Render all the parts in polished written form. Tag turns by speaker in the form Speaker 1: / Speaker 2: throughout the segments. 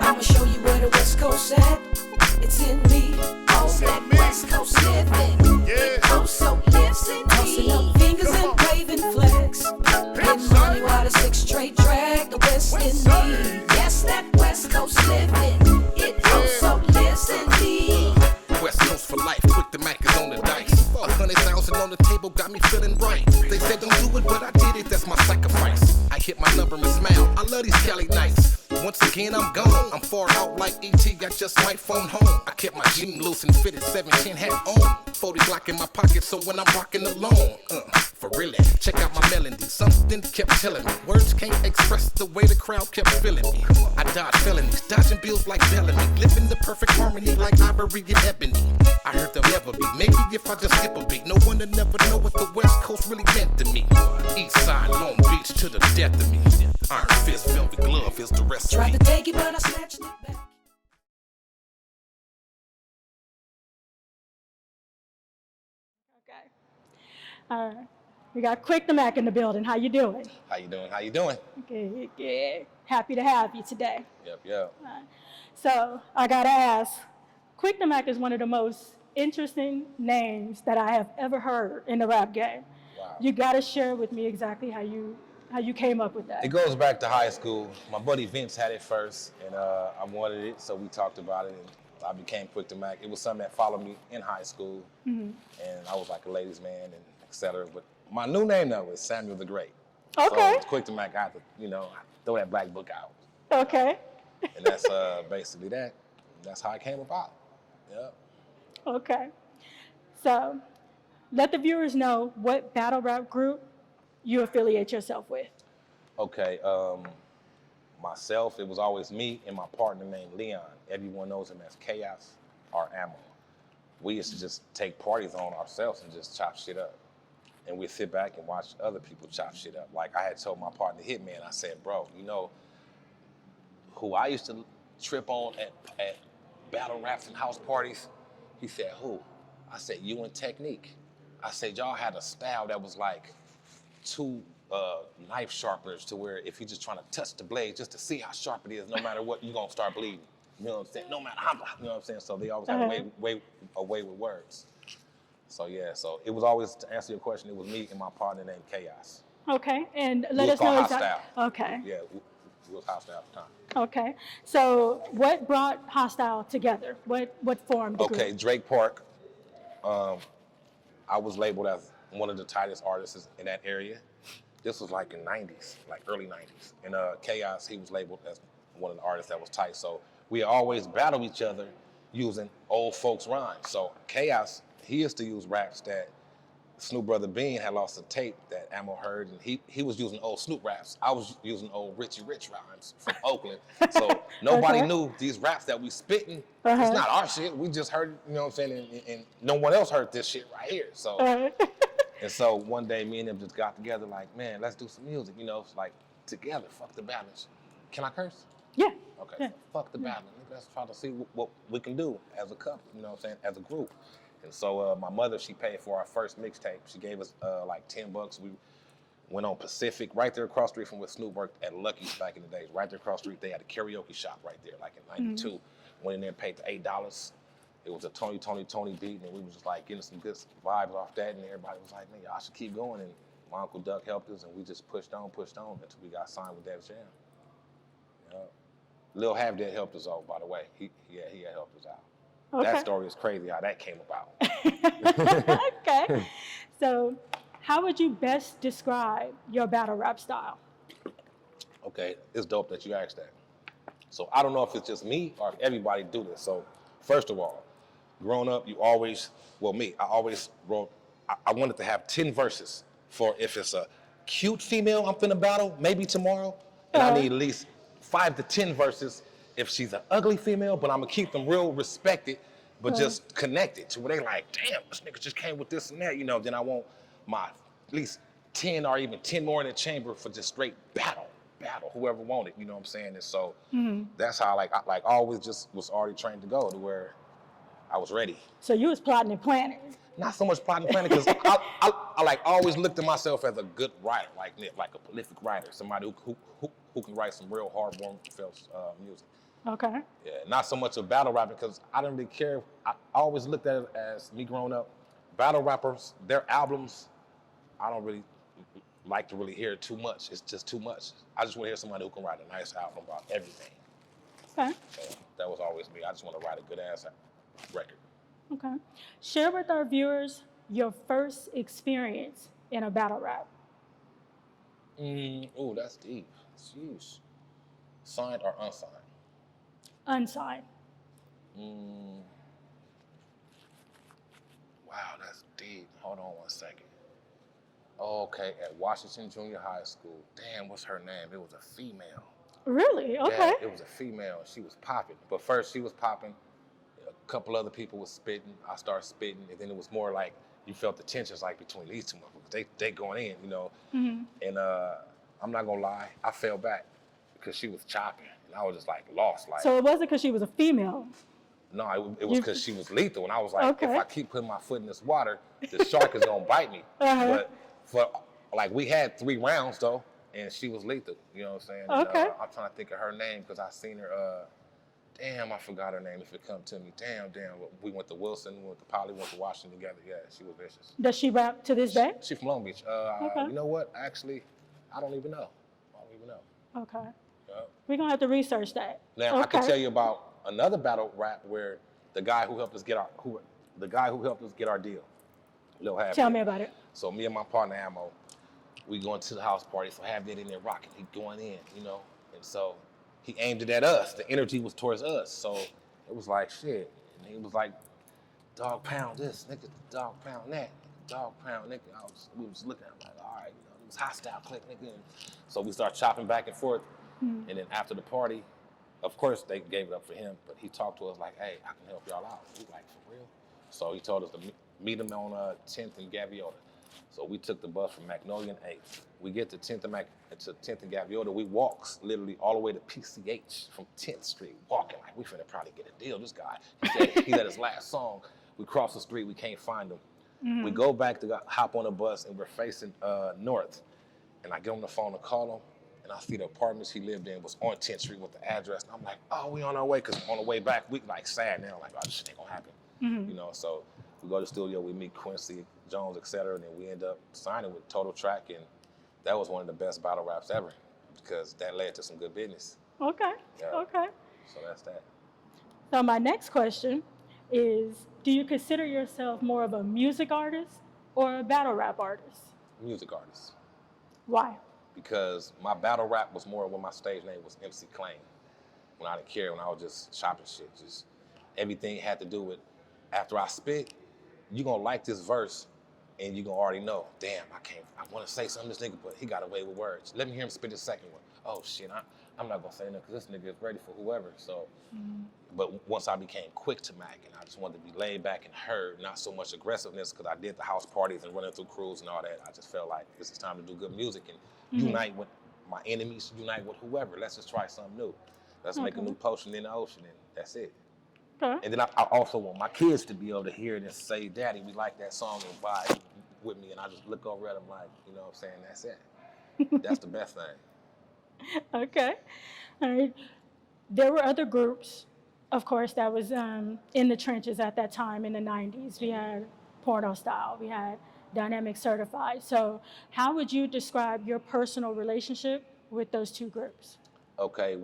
Speaker 1: I'ma show you where the West Coast at. It's in me. All that West Coast living. It also lives in me. Tossing up fingers and waving flags. Getting money while the six straight drag. The West in me. Yes, that West Coast living. It also lives in me.
Speaker 2: West Coast for life, Quictamac is on the dice. 100,000 on the table got me feeling right. They said don't do it, but I did it, that's my sacrifice. I hit my number and smile, I love these Cali nights. Once again I'm gone, I'm far out like H.I.T, I just might phone home. I kept my jean loose and fitted 710 hat on. 40 Glock in my pocket, so when I'm rocking alone, for really, check out my melody. Something kept telling me, words can't express the way the crowd kept feeling me. I dodged felonies, dodging bills like Bellamy, living the perfect harmony like Ivory and Ebony. I heard they'll never be, maybe if I just skip a beat. No one will never know what the West Coast really meant to me. East side, Long Beach to the death of me. Iron fist, velvet glove is the recipe.
Speaker 1: Tried to take it, but I snatched it back.
Speaker 3: Okay. All right. We got Quictamac in the building. How you doing?
Speaker 4: How you doing? How you doing?
Speaker 3: Good, good. Happy to have you today.
Speaker 4: Yep.
Speaker 3: So I gotta ask, Quictamac is one of the most interesting names that I have ever heard in the rap game.
Speaker 4: Wow.
Speaker 3: You gotta share with me exactly how you came up with that.
Speaker 4: It goes back to high school. My buddy Vince had it first, and I wanted it, so we talked about it, and I became Quictamac. It was something that followed me in high school, and I was like a ladies' man, and et cetera. But my new name though is Samuel the Great.
Speaker 3: Okay.
Speaker 4: So Quictamac, I have to, throw that black book out.
Speaker 3: Okay.
Speaker 4: And that's basically that. That's how it came about. Yep.
Speaker 3: Okay. So let the viewers know what battle rap group you affiliate yourself with.
Speaker 4: Okay. Myself, it was always me and my partner named Leon. Everyone knows him as Chaos or Ammo. We used to just take parties on ourselves and just chop shit up. And we'd sit back and watch other people chop shit up. Like I had told my partner Hitman, I said, bro, who I used to trip on at battle raps and house parties? He said, who? I said, you and Technique. I said, y'all had a style that was like two knife sharpeners to where if you're just trying to touch the blade just to see how sharp it is, no matter what, you're gonna start bleeding. You know what I'm saying? No matter how, you know what I'm saying? So they always had a way with words. So yeah, so it was always, to answer your question, it was me and my partner named Chaos.
Speaker 3: Okay, and let us know exactly. Okay.
Speaker 4: Yeah, it was Hotstyle at the time.
Speaker 3: Okay, so what brought Hotstyle together? What formed the group?
Speaker 4: Okay, Drake Park. I was labeled as one of the tightest artists in that area. This was like in '90s, like early '90s. And Chaos, he was labeled as one of the artists that was tight. So we always battle each other using old folks' rhymes. So Chaos, he used to use raps that Snoop Brother Bean had lost a tape that Ammo heard, and he was using old Snoop raps. I was using old Richie Rich rhymes from Oakland. So nobody knew these raps that we spitting. It's not our shit. We just heard it, you know what I'm saying? And no one else heard this shit right here. So and so one day me and them just got together like, man, let's do some music. It's like together, fuck the balance. Can I curse?
Speaker 3: Yeah.
Speaker 4: Okay,
Speaker 3: yeah.
Speaker 4: Fuck the balance. Let's try to see what we can do as a couple, you know what I'm saying, as a group. And so my mother, she paid for our first mixtape. She gave us like $10. We went on Pacific, right there across the street from where Snoop worked at Lucky's back in the days. Right there across the street, they had a karaoke shop right there, like in '92. Went in there and paid the $8. It was a Tony beat, and we was just like getting some good vibes off that, and everybody was like, man, y'all should keep going. And my Uncle Duck helped us, and we just pushed on until we got signed with Def Jam. Lil Half Dead helped us out, by the way. He had helped us out. Okay. That story is crazy how that came about.
Speaker 3: Okay. So how would you best describe your battle rap style?
Speaker 4: Okay, it's dope that you asked that. So I don't know if it's just me or if everybody do this. So first of all, growing up, I always wrote, I wanted to have 10 verses for if it's a cute female I'm finna battle, maybe tomorrow, and I need at least 5 to 10 verses if she's an ugly female, but I'm gonna keep them real respected, but just connected to where they like, damn, this nigga just came with this and that, then I want my at least 10 or even 10 more in the chamber for just straight battle, whoever wanted, you know what I'm saying? And so that's how I always just was already trained to go to where I was ready.
Speaker 3: So you was plotting and planning.
Speaker 4: not so much plotting and planning, because I like always looked at myself as a good writer, like a prolific writer, somebody who can write some real heartwarming music.
Speaker 3: Okay.
Speaker 4: Yeah, not so much of battle rapping, because I didn't really care. I always looked at it as me growing up. Battle rappers, their albums, I don't really like to really hear it too much. It's just too much. I just want to hear somebody who can write a nice album about everything.
Speaker 3: Okay.
Speaker 4: So that was always me. I just want to write a good ass record.
Speaker 3: Okay. Share with our viewers your first experience in a battle rap.
Speaker 4: Oh, that's deep. Jeez. Signed or unsigned?
Speaker 3: Unsigned.
Speaker 4: Wow, that's deep. Hold on 1 second. Okay, at Washington Junior High School. Damn, what's her name? It was a female.
Speaker 3: Really? Okay.
Speaker 4: Yeah, it was a female. She was popping. But first she was popping. A couple other people was spitting. I started spitting, and then it was more like you felt the tensions like between these two motherfuckers. They going in, you know.
Speaker 3: Mm-hmm.
Speaker 4: And I'm not gonna lie, I fell back because she was chopping, and I was just like lost. Like,
Speaker 3: So it wasn't because she was a female.
Speaker 4: no, it was because she was lethal, and I was like,
Speaker 3: Okay.
Speaker 4: if I keep putting my foot in this water, the shark is gonna bite me.
Speaker 3: Uh-huh.
Speaker 4: But for like we had 3 rounds though, and she was lethal. You know what I'm saying? And,
Speaker 3: Okay.
Speaker 4: I'm trying to think of her name because I seen her. Damn, I forgot her name. If it come to me, damn. We went to Wilson, we went to Poly, we went to Washington together. Yeah, she was vicious.
Speaker 3: Does she rap to this day?
Speaker 4: She from Long Beach.
Speaker 3: Okay.
Speaker 4: You know what? Actually, I don't even know.
Speaker 3: Okay.
Speaker 4: Yep.
Speaker 3: We're going to have to research that.
Speaker 4: Now I
Speaker 3: Okay.
Speaker 4: can tell you about another battle rap where the guy who helped us get our deal, Lil Happy.
Speaker 3: Tell me about it.
Speaker 4: So me and my partner Ammo, we going to the house party. So Happy in there rocking, he going in, you know, and so he aimed it at us. The energy was towards us, so it was like shit. And he was like, "Dog pound this, nigga. Dog pound that, dog pound nigga." We was looking at him like, all right, you know, it was Hotstyle click, nigga. And so we started chopping back and forth. And then after the party, of course they gave it up for him, but he talked to us like, "Hey, I can help y'all out." We like, "For real?" So he told us to meet him on 10th and Gaviota. So we took the bus from Magnolia and 8th. We get to 10th and Gaviota. We walk literally all the way to PCH from 10th Street, walking like we finna probably get a deal. This guy, he let his last song. We cross the street, we can't find him.
Speaker 3: Mm-hmm.
Speaker 4: We go back to hop on a bus, and we're facing north. And I get on the phone to call him, and I see the apartments he lived in was on 10th Street with the address. And I'm like, "Oh, we on our way," because on the way back, we like sad now, like, "Oh, this shit ain't gonna happen."
Speaker 3: Mm-hmm.
Speaker 4: You know, so we go to the studio, we meet Quincy Jones, etc., and then we end up signing with Total Track, and that was one of the best battle raps ever because that led to some good business.
Speaker 3: Okay.
Speaker 4: Yeah.
Speaker 3: Okay.
Speaker 4: So that's that.
Speaker 3: So my next question is, do you consider yourself more of a music artist or a battle rap artist?
Speaker 4: Music artist.
Speaker 3: Why?
Speaker 4: Because my battle rap was more when my stage name was MC Claim. When I didn't care, when I was just chopping shit, just everything had to do with, after I spit, you gonna like this verse, and you gonna already know, damn, I wanna say something to this nigga, but he got away with words. Let me hear him spit the second one. Oh shit, I'm not gonna say nothing because this nigga is ready for whoever. So, but once I became Quictamac, and I just wanted to be laid back and heard, not so much aggressiveness, because I did the house parties and running through crews and all that. I just felt like this is time to do good music and unite with my enemies, unite with whoever. Let's just try something new. Let's make a new potion in the ocean, and that's it.
Speaker 3: Okay.
Speaker 4: And then I also want my kids to be able to hear it and say, "Daddy, we like that song," and vibe with me. And I just look over at them like, you know what I'm saying? That's it. That's the best thing.
Speaker 3: Okay. All right. There were other groups, of course, that was in the trenches at that time in the 90s. We had Porno Style. We had Dynamic Certified. So how would you describe your personal relationship with those two groups?
Speaker 4: Okay,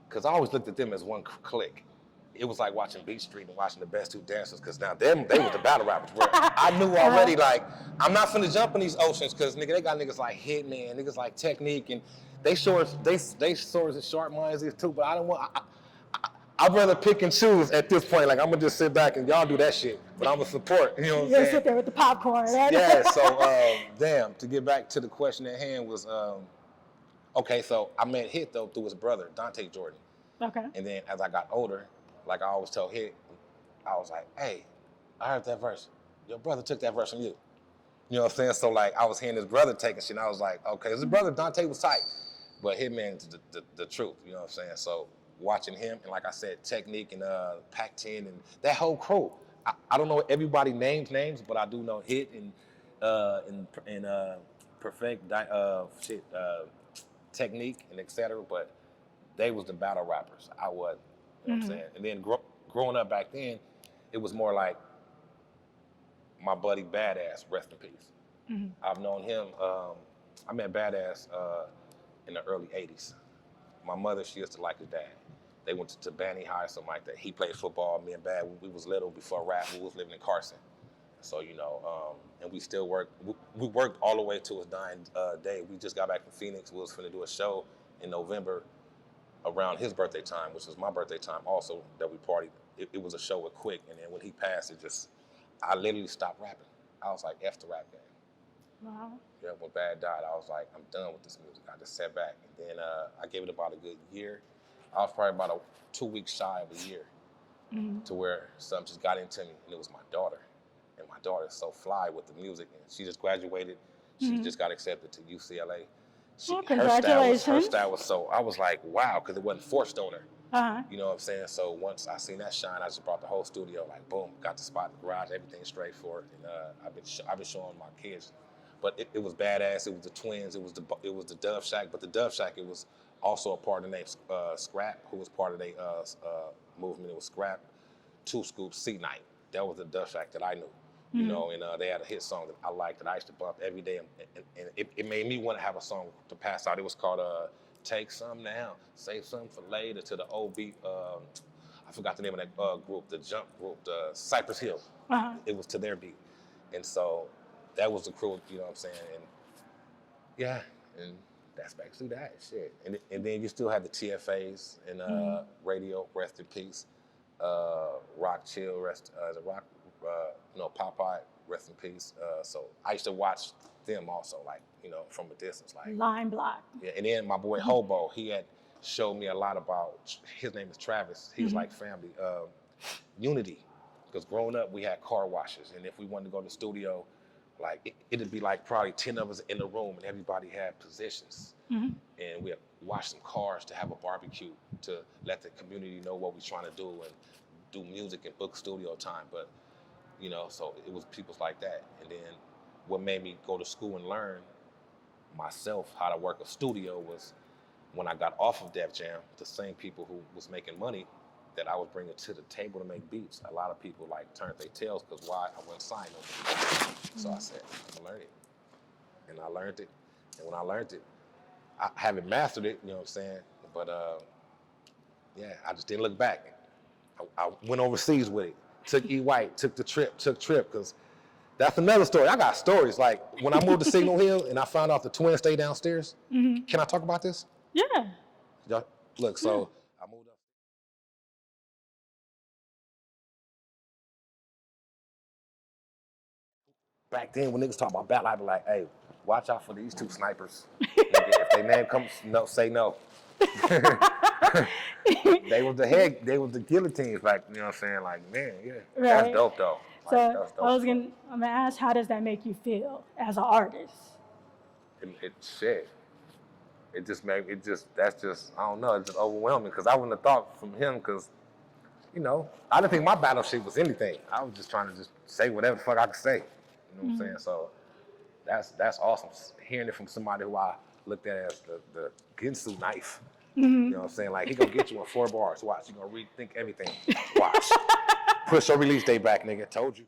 Speaker 4: because I always looked at them as one clique. It was like watching Beach Street and watching the Best Two Dancers, because now they were the battle rappers. Where I knew already, like, I'm not finna jump in these oceans, because nigga, they got niggas like Hitman, niggas like Technique, and they swords and sharp minds is too. But I don't want. I'd rather pick and choose at this point. Like, I'm gonna just sit back and y'all do that shit, but I'm gonna support. You know what I'm
Speaker 3: You'll
Speaker 4: saying?
Speaker 3: sit there with the popcorn, right?
Speaker 4: Yeah. So, damn. To get back to the question at hand was, okay. So I met Hit though through his brother Dante Jordan.
Speaker 3: Okay.
Speaker 4: And then as I got older, like I always tell Hit, I was like, "Hey, I heard that verse. Your brother took that verse from you." You know what I'm saying? So like I was hearing his brother taking shit, and I was like, "Okay, his brother Dante was tight, but Hitman's the truth." You know what I'm saying? So watching him, and like I said, Technique and Pac-10 and that whole crew, I don't know everybody names, but I do know Hit and Perfect Technique and etc. But they was the battle rappers. I wasn't. You know what I'm saying? And then growing up back then, it was more like my buddy Badass, rest in peace. I've known him. I met Badass in the early '80s. My mother, she used to like his dad. They went to Brandee High, something like that. He played football. Me and Bad, we was little before rap. We was living in Carson. So, you know, and we still work. We worked all the way to his dying day. We just got back from Phoenix. We was finna do a show in November around his birthday time, which was my birthday time also, that we partied. It was a show with Quick, and then when he passed, I literally stopped rapping. I was like, F the rap game.
Speaker 3: Wow.
Speaker 4: Yeah, when Bad died, I was like, I'm done with this music. I just sat back, and then I gave it about a good year. I was probably about 2 weeks shy of a year to where something just got into me, and it was my daughter. And my daughter is so fly with the music, and she just graduated. She just got accepted to UCLA.
Speaker 3: Congratulations.
Speaker 4: Her style was so, I was like, wow, because it wasn't forced on her. You know what I'm saying? So once I seen that shine, I just brought the whole studio, like boom, got the spot in the garage, everything straight for it. And I've been showing my kids. But it was Badass. It was the Twins. It was the Dove Shack. But the Dove Shack, it was also a part of the name Scrap, who was part of the movement. It was Scrap, Two Scoops, C Night. That was the Dove Shack that I knew. You know, and they had a hit song that I liked that I used to bump every day, and it made me want to have a song to pass out. It was called "Take Some Now, Save Some for Later" to the old beat. I forgot the name of that group, the Jump group, the Cypress Hill. It was to their beat, and so that was the crew. You know what I'm saying? And yeah, and that's basically that shit. And then you still have the TFAs and Radio, rest in peace. Rock Chill, Rock. Popeye, rest in peace. So I used to watch them also, like, from a distance, like
Speaker 3: Line Block.
Speaker 4: Yeah, and then my boy Hobo, he had showed me a lot about. His name is Travis. He was like family, unity. Because growing up, we had car washes, and if we wanted to go to the studio, like it'd be like probably 10 of us in the room, and everybody had positions, and we'd wash some cars to have a barbecue to let the community know what we're trying to do and do music and book studio time, but. So it was people like that. And then what made me go to school and learn myself how to work a studio was when I got off of Def Jam, the same people who was making money that I was bringing to the table to make beats. A lot of people turned their tails because why I wasn't signed over. So I said, I'm gonna learn it. And I learned it. And when I learned it, I haven't mastered it, you know what I'm saying? But yeah, I just didn't look back. I went overseas with it. Took E White, took trip, because that's another story. I got stories. Like when I moved to Signal Hill and I found out the twins stay downstairs. Can I talk about this?
Speaker 3: Yeah.
Speaker 4: Look, so I moved up. Back then when niggas talk about battle, I'd be like, hey, watch out for these two snipers. Nigga, if their name comes, no, say no. They was the guillotines, like, you know what I'm saying? Like, man, yeah.
Speaker 3: Right.
Speaker 4: That's dope though.
Speaker 3: So
Speaker 4: That's dope.
Speaker 3: I'm gonna ask, how does that make you feel as an artist?
Speaker 4: Shit. That's just, I don't know, it's just overwhelming because I wouldn't have thought from him because, I didn't think my battle shit was anything. I was just trying to just say whatever the fuck I could say. You know what I'm saying? So that's awesome. Hearing it from somebody who I looked at as the Ginsu knife. You know what I'm saying? Like, he gonna get you in 4 bars. Watch, he gonna rethink everything. Watch. Push your release date back, nigga. Told you.